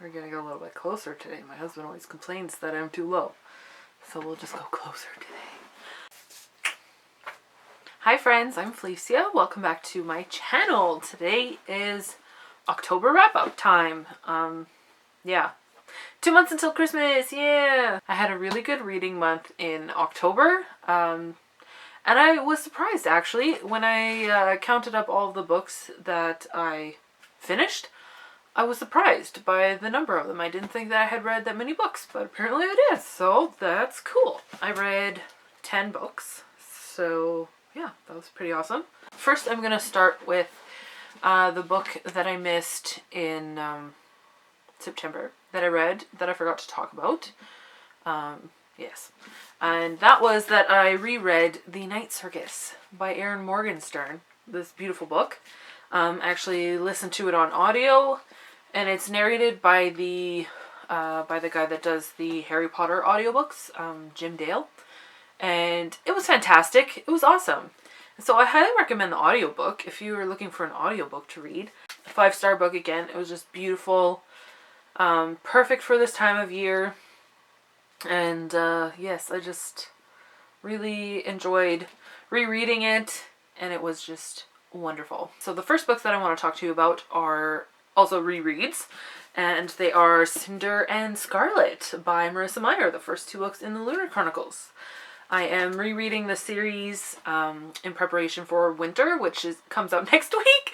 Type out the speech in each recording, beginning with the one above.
We're getting a little bit closer today. My husband always complains that I'm too low. So we'll just go closer today. Hi friends, I'm Felicia. Welcome back to my channel. Today is October wrap-up time. Yeah. 2 months until Christmas, yeah! I had a really good reading month in October. And I was surprised actually when I counted up all the books that I finished. I was surprised by the number of them. I didn't think that I had read that many books, but apparently I did, so that's cool. I read 10 books, so yeah, that was pretty awesome. First, I'm going to start with the book that I missed in September that I read that I forgot to talk about. Yes. And that was that I reread The Night Circus by Erin Morgenstern, this beautiful book. I actually listened to it on audio, and it's narrated by the guy that does the Harry Potter audiobooks, Jim Dale. And it was fantastic. It was awesome. So I highly recommend the audiobook if you are looking for an audiobook to read. A 5-star book again. It was just beautiful. Perfect for this time of year. And yes, I just really enjoyed rereading it, and it was just wonderful. So the first books that I want to talk to you about are also rereads, and they are Cinder and Scarlet by Marissa Meyer, the first 2 books in the Lunar Chronicles. I am rereading the series in preparation for winter, which comes out next week.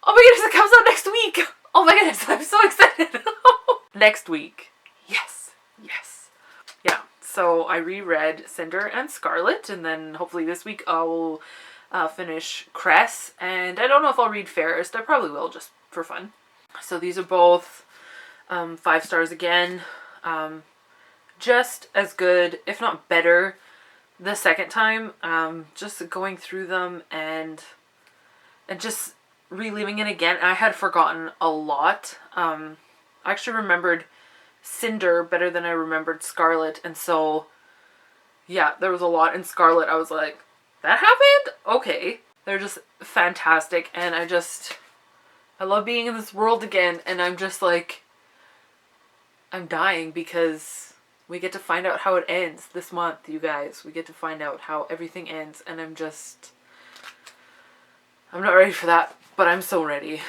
Oh my goodness, it comes out next week! Oh my goodness, I'm so excited! Next week. Yes, yes. Yeah, so I reread Cinder and Scarlet, and then hopefully this week I will finish Cress, and I don't know if I'll read Fairest. I probably will, just for fun. So these are both 5 stars again. Just as good, if not better, the second time. Just going through them and just reliving it again. I had forgotten a lot. I actually remembered Cinder better than I remembered Scarlet, and so yeah, there was a lot in Scarlet. I was like, that happened? Okay. They're just fantastic, and I love being in this world again, and I'm just like, I'm dying because we get to find out how it ends this month, you guys. We get to find out how everything ends, and I'm not ready for that, but I'm so ready.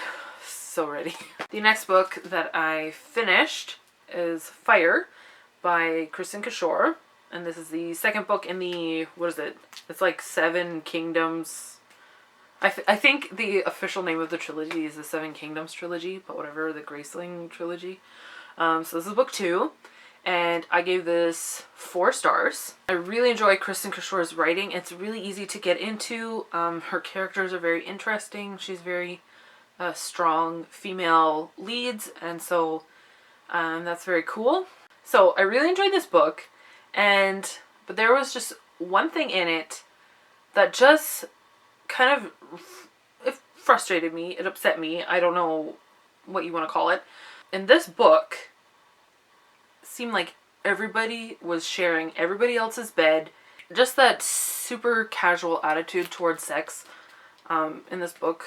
So ready. The next book that I finished is Fire by Kristen Kishore, and this is the second book in the, what is it? It's like 7 Kingdoms. I think the official name of the trilogy is the 7 Kingdoms trilogy, but whatever, the Graceling trilogy. So this is book 2, and I gave this 4 stars. I really enjoy Kristen Kishore's writing. It's really easy to get into. Her characters are very interesting. She's very strong female leads, and so that's very cool. So I really enjoyed this book, but there was just one thing in it that just kind of, it frustrated me, it upset me, I don't know what you want to call it. In this book, it seemed like everybody was sharing everybody else's bed. Just that super casual attitude towards sex in this book,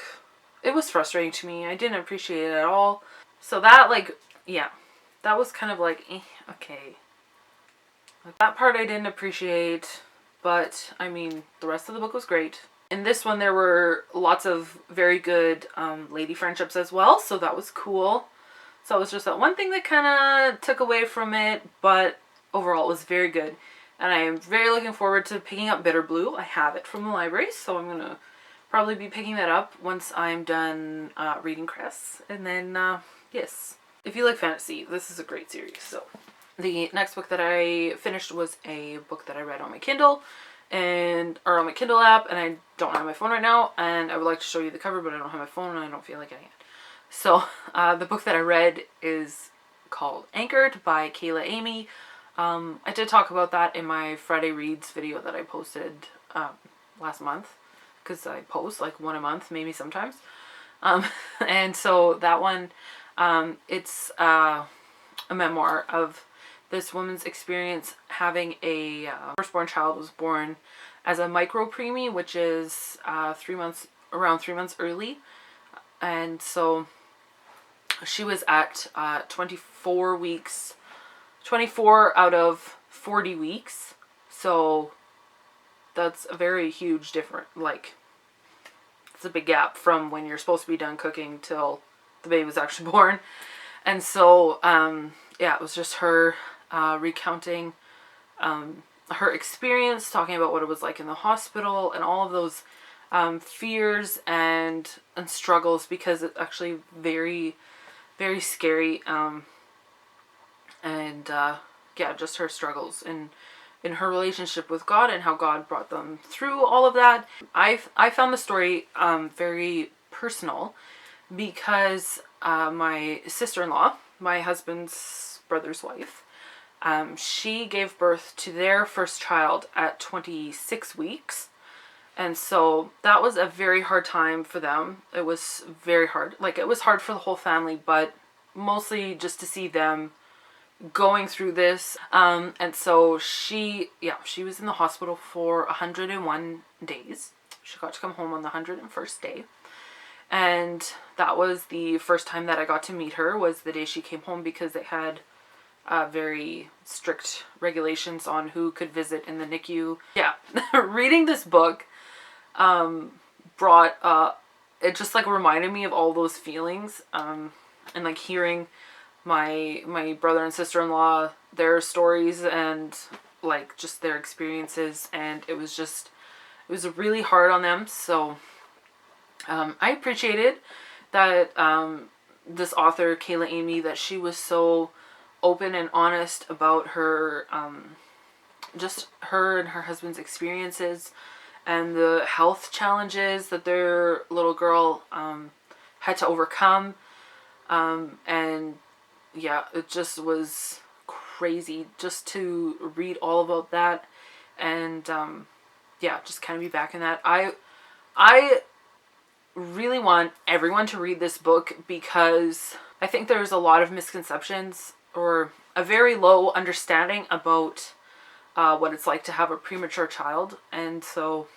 it was frustrating to me. I didn't appreciate it at all. So that, like, yeah, that was kind of like, okay. That part I didn't appreciate, but I mean, the rest of the book was great. In this one, there were lots of very good lady friendships as well, so that was cool. So it was just that one thing that kind of took away from it, but overall it was very good. And I am very looking forward to picking up Bitter Blue. I have it from the library, so I'm going to probably be picking that up once I'm done reading Cress. And then, yes, if you like fantasy, this is a great series. So the next book that I finished was a book that I read on my Kindle, or on my Kindle app, and I don't have my phone right now, and I would like to show you the cover, but I don't have my phone and I don't feel like getting it. So the book that I read is called Anchored by Kayla Amy. I did talk about that in my Friday Reads video that I posted last month, because I post like one a month, maybe sometimes. And so that one, it's a memoir of this woman's experience having a firstborn child was born as a micro-preemie, which is around 3 months early. And so She was at 24 weeks, 24 out of 40 weeks. So that's a very huge difference. Like, it's a big gap from when you're supposed to be done cooking till the baby was actually born. And so, yeah, it was just her recounting her experience, talking about what it was like in the hospital and all of those fears and struggles, because it's actually very, very scary. Yeah, just her struggles in her relationship with God and how God brought them through all of that. I found the story very personal because my sister-in-law, my husband's brother's wife, she gave birth to their first child at 26 weeks. And so that was a very hard time for them. It was very hard. Like, it was hard for the whole family, but mostly just to see them going through this. And so she was in the hospital for 101 days. She got to come home on the 101st day. And that was the first time that I got to meet her, was the day she came home, because they had very strict regulations on who could visit in the NICU. Yeah, reading this book brought it just like reminded me of all those feelings, and like hearing my brother and sister-in-law, their stories and like just their experiences, and it was really hard on them. So I appreciated that this author, Kayla Amy, that she was so open and honest about her just her and her husband's experiences and the health challenges that their little girl had to overcome. And yeah, it just was crazy just to read all about that, and yeah, just kind of be back in that. I really want everyone to read this book, because I think there's a lot of misconceptions or a very low understanding about what it's like to have a premature child. And so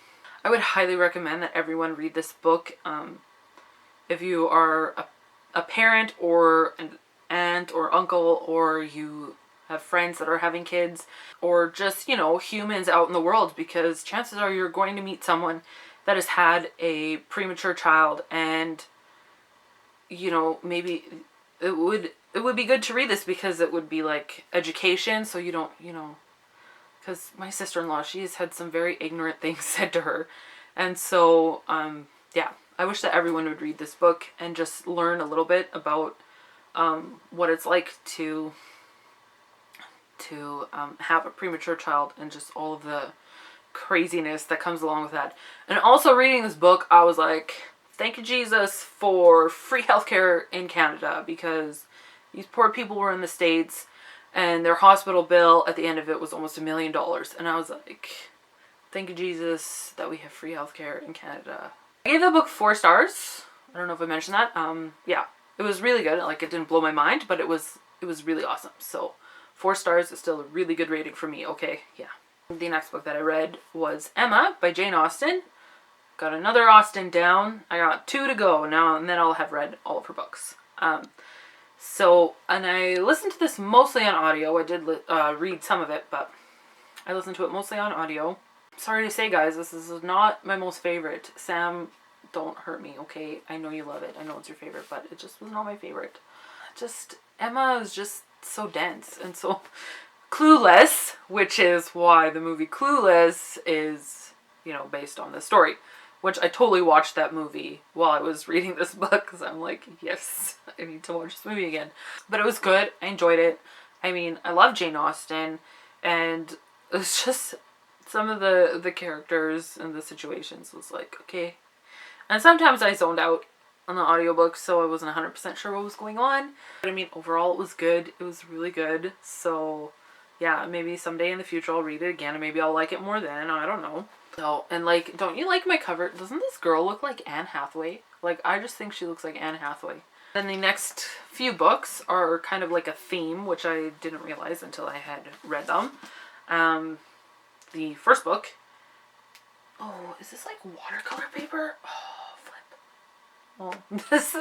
I would highly recommend that everyone read this book. If you are a parent or an aunt or uncle, or you have friends that are having kids, or just, you know, humans out in the world, because chances are you're going to meet someone that has had a premature child, and, you know, maybe it would be good to read this, because it would be like education, so you don't, you know, because my sister-in-law, she's had some very ignorant things said to her. And so, yeah, I wish that everyone would read this book and just learn a little bit about what it's like to have a premature child, and just all of the craziness that comes along with that. And also reading this book, I was like, thank you, Jesus, for free healthcare in Canada, because these poor people were in the States and their hospital bill at the end of it was almost $1 million. And I was like, thank you, Jesus, that we have free healthcare in Canada. I gave the book 4 stars. I don't know if I mentioned that. Yeah, it was really good. Like, it didn't blow my mind, but it was really awesome. So 4 stars is still a really good rating for me. Okay, yeah. The next book that I read was Emma by Jane Austen. Got another Austen down. I got 2 to go now, and then I'll have read all of her books. And I listened to this mostly on audio. I did read some of it, but I listened to it mostly on audio. Sorry to say, guys, this is not my most favorite. Sam, don't hurt me, okay? I know you love it. I know it's your favorite, but it just was not my favorite. Emma is just so dense and so clueless, which is why the movie Clueless is, you know, based on this story. Which I totally watched that movie while I was reading this book, because I'm like, yes, I need to watch this movie again. But it was good. I enjoyed it. I mean, I love Jane Austen, and it was just some of the characters and the situations was like, okay. And sometimes I zoned out on the audiobook, so I wasn't 100% sure what was going on. But I mean, overall it was good. It was really good. So yeah, maybe someday in the future I'll read it again, and maybe I'll like it more then. I don't know. So, and like, don't you like my cover? Doesn't this girl look like Anne Hathaway? Like, I just think she looks like Anne Hathaway. Then the next few books are kind of like a theme, which I didn't realize until I had read them. The first book. Oh, is this like watercolor paper? Oh, flip. Oh, this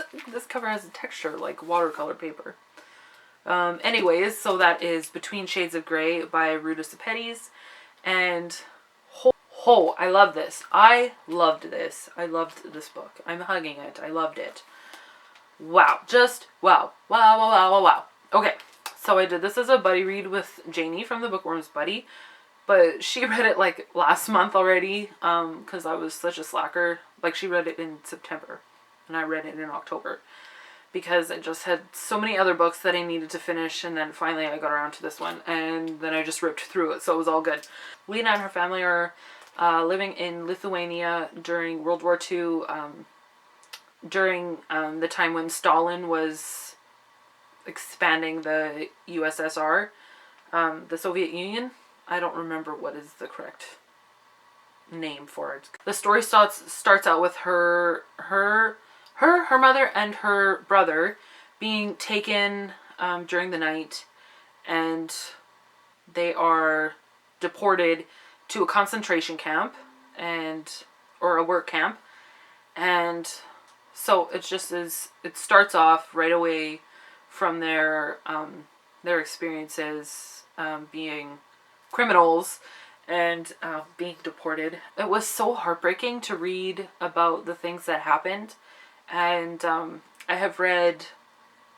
cover has a texture like watercolor paper. Anyways, so that is Between Shades of Grey by Ruta Sepetys. And I love this. I loved this. I loved this book. I'm hugging it. I loved it. Wow. Just wow. Wow, wow, wow, wow, wow. Okay. So I did this as a buddy read with Janie from the Bookworms Buddy. But she read it like last month already. Because I was such a slacker. Like she read it in September. And I read it in October. Because I just had so many other books that I needed to finish, and then finally I got around to this one, and then I just ripped through it, so it was all good. Lena and her family are living in Lithuania during World War II, during the time when Stalin was expanding the USSR, the Soviet Union. I don't remember what is the correct name for it. The story starts out with her mother and her brother being taken during the night, and they are deported to a concentration camp or a work camp. And so it starts off right away from their experiences being criminals and being deported. It was so heartbreaking to read about the things that happened. And I have read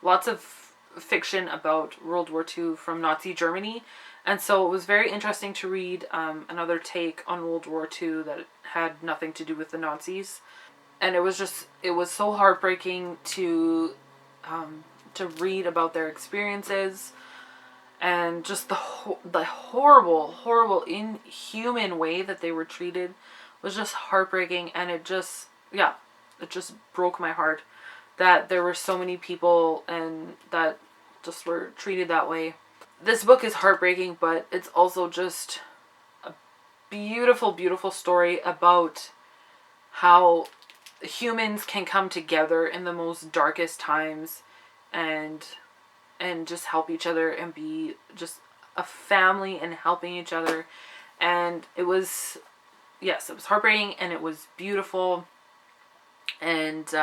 lots of fiction about World War II from Nazi Germany. And so it was very interesting to read another take on World War II that had nothing to do with the Nazis. And it was so heartbreaking to read about their experiences. And just the horrible, inhuman way that they were treated was just heartbreaking. And it just broke my heart that there were so many people and that just were treated that way. This book is heartbreaking, but it's also just a beautiful, beautiful story about how humans can come together in the most darkest times and just help each other and be just a family and helping each other. And it was heartbreaking and it was beautiful. And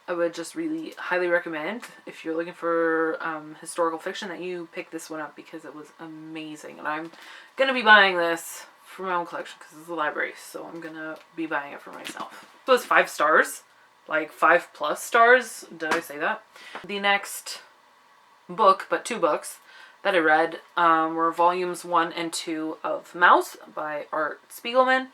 I would just really highly recommend, if you're looking for historical fiction, that you pick this one up because it was amazing. And I'm going to be buying this for my own collection because it's a library. So I'm going to be buying it for myself. So it's 5 stars. Like 5+ stars. Did I say that? The next book, but 2 books that I read were volumes 1 and 2 of Mouse by Art Spiegelman.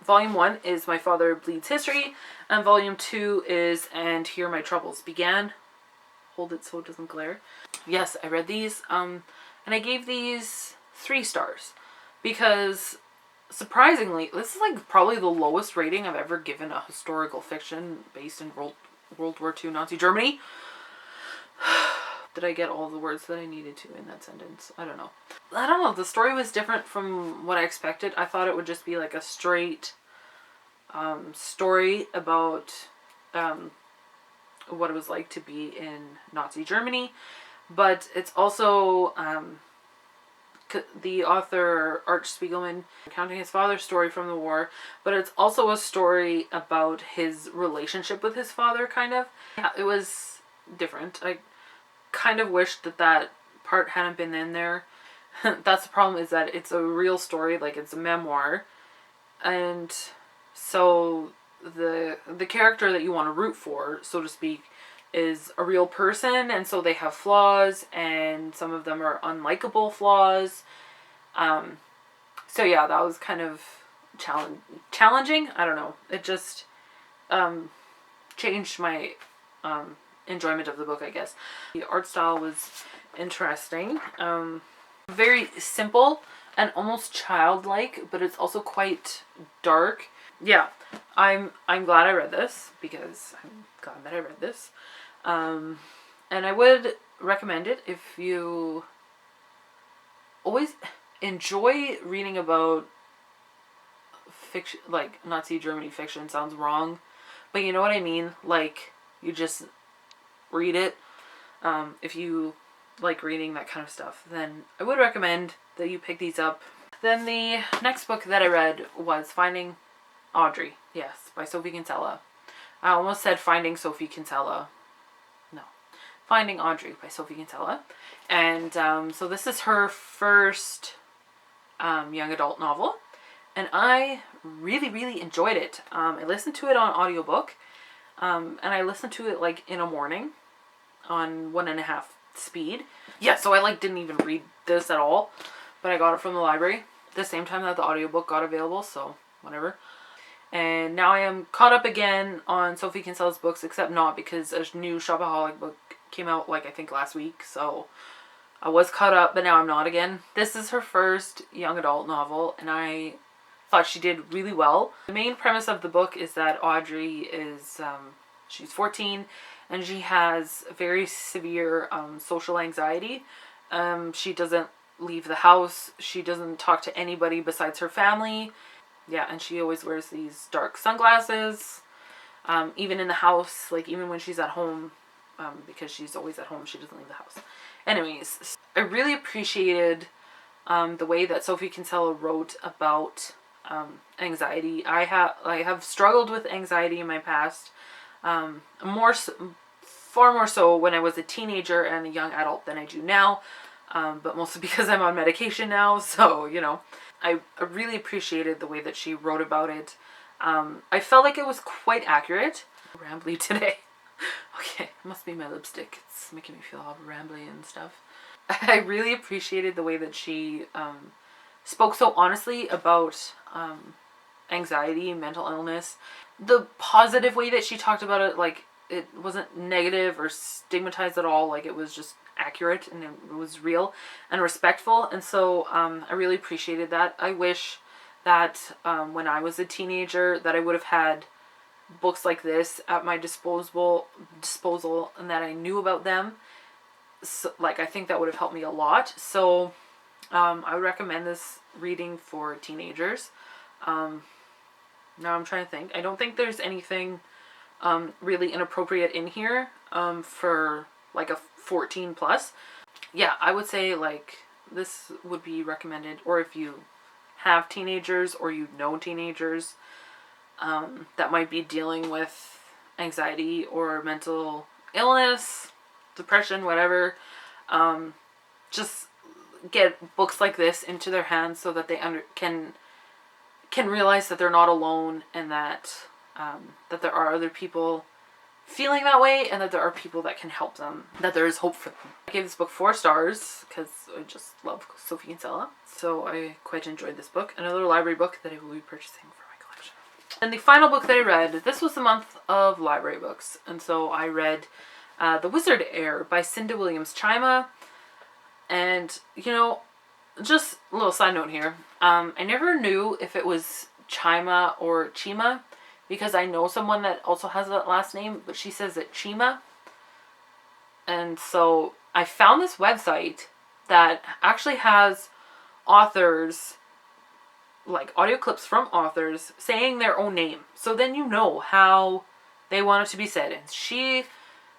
Volume 1 is My Father Bleeds History, and Volume 2 is And Here My Troubles Began. Hold it so it doesn't glare. Yes, I read these, and I gave these 3 stars, because surprisingly, this is like probably the lowest rating I've ever given a historical fiction based in World War II Nazi Germany. Did I get all the words that I needed to in that sentence? I don't know. The story was different from what I expected. I thought it would just be like a straight story about what it was like to be in Nazi Germany. But it's also the author, Art Spiegelman, recounting his father's story from the war. But it's also a story about his relationship with his father, kind of. Yeah, it was different. I kind of wished that part hadn't been in there. That's the problem, is that it's a real story, like it's a memoir, and so the character that you want to root for, so to speak, is a real person, and so they have flaws, and some of them are unlikable flaws. So yeah, that was kind of challenging. I don't know. It just changed my enjoyment of the book, I guess. The art style was interesting. Very simple and almost childlike, but it's also quite dark. Yeah, I'm glad I read this, because I'm glad that I read this. And I would recommend it if you always enjoy reading about fiction, like Nazi Germany fiction. Sounds wrong, but you know what I mean. Like, you just read it. If you like reading that kind of stuff, then I would recommend that you pick these up. Then the next book that I read was Finding Audrey, yes, by Sophie Kinsella. I almost said Finding Sophie Kinsella. No. Finding Audrey by Sophie Kinsella. And so this is her first young adult novel. And I really, really enjoyed it. I listened to it on audiobook. And I listened to it like in a morning on 1.5 speed. Yeah, so I like didn't even read this at all. But I got it from the library the same time that the audiobook got available. So whatever. And now I am caught up again on Sophie Kinsella's books, except not because a new Shopaholic book came out like I think last week. So I was caught up, but now I'm not again. This is her first young adult novel, and I thought she did really well. The main premise of the book is that Audrey is, she's 14, and she has very severe social anxiety. She doesn't leave the house. She doesn't talk to anybody besides her family. Yeah, and she always wears these dark sunglasses. Even in the house, like even when she's at home, because she's always at home, she doesn't leave the house. Anyways, I really appreciated the way that Sophie Kinsella wrote about anxiety. I have struggled with anxiety in my past, far more so when I was a teenager and a young adult than I do now, but mostly because I'm on medication now. So you know, I really appreciated the way that she wrote about it. I felt like it was quite accurate. Rambly today. Okay, it must be my lipstick. It's making me feel all rambly and stuff. I really appreciated the way that she spoke so honestly about anxiety and mental illness. The positive way that she talked about it, like it wasn't negative or stigmatized at all. Like it was just accurate and it was real and respectful. And so I really appreciated that. I wish that when I was a teenager that I would have had books like this at my disposal and that I knew about them. So, like I think that would have helped me a lot. So I would recommend this reading for teenagers. Now I'm trying to think. I don't think there's anything really inappropriate in here for like a 14 plus. Yeah, I would say like this would be recommended, or if you have teenagers or you know teenagers that might be dealing with anxiety or mental illness, depression, whatever, just get books like this into their hands so that they can realize that they're not alone, and that that there are other people feeling that way, and that there are people that can help them, that there is hope for them. I gave this book 4 stars because I just love Sophie Kinsella, so I quite enjoyed this book. Another library book that I will be purchasing for my collection. And the final book that I read, this was the month of library books, and so I read The Wizard Heir by Cinda Williams-Chima. And, you know, just a little side note here. I never knew if it was Chima or Chima, because I know someone that also has that last name, but she says it Chima. And so I found this website that actually has authors, like audio clips from authors saying their own name. So then you know how they want it to be said. And she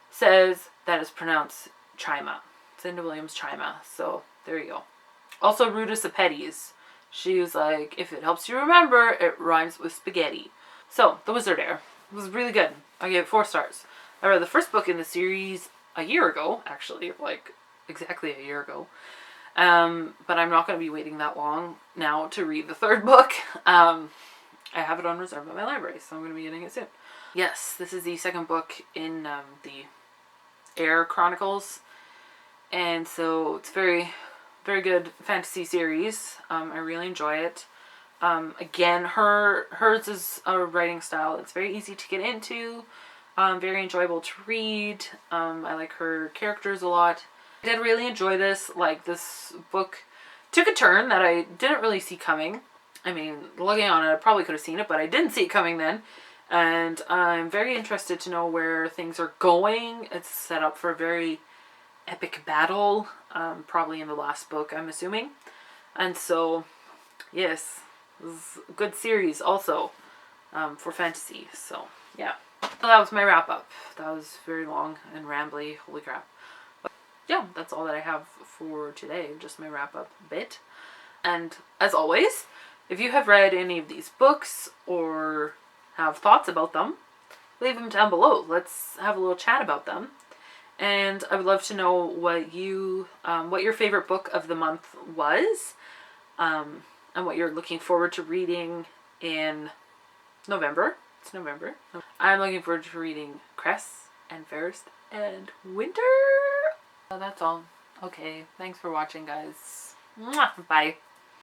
says that it's pronounced Chima. Cinda Williams-Chima. So there you go. Also Ruta Sepetys. She was like, if it helps you remember, it rhymes with spaghetti. So, The Wizard Heir. It was really good. I gave it 4 stars. I read the first book in the series a year ago, actually, like exactly a year ago. But I'm not going to be waiting that long now to read the 3rd book. I have it on reserve at my library, so I'm going to be getting it soon. Yes, this is the 2nd book in the Heir Chronicles. And so it's very, very good fantasy series. I really enjoy it. Again, hers is a writing style. It's very easy to get into. Very enjoyable to read. I like her characters a lot. I did really enjoy this. Like, this book took a turn that I didn't really see coming. I mean, looking on it, I probably could have seen it, but I didn't see it coming then. And I'm very interested to know where things are going. It's set up for a very epic battle, probably in the last book, I'm assuming. And so, yes, this is a good series also for fantasy. So, yeah. So that was my wrap up. That was very long and rambly. Holy crap. But yeah, that's all that I have for today. Just my wrap up bit. And as always, if you have read any of these books or have thoughts about them, leave them down below. Let's have a little chat about them. And I would love to know what your favorite book of the month was, and what you're looking forward to reading in November. It's November. I'm looking forward to reading Cress and Fairest and Winter. That's all. Okay, thanks for watching, guys. Mwah! Bye.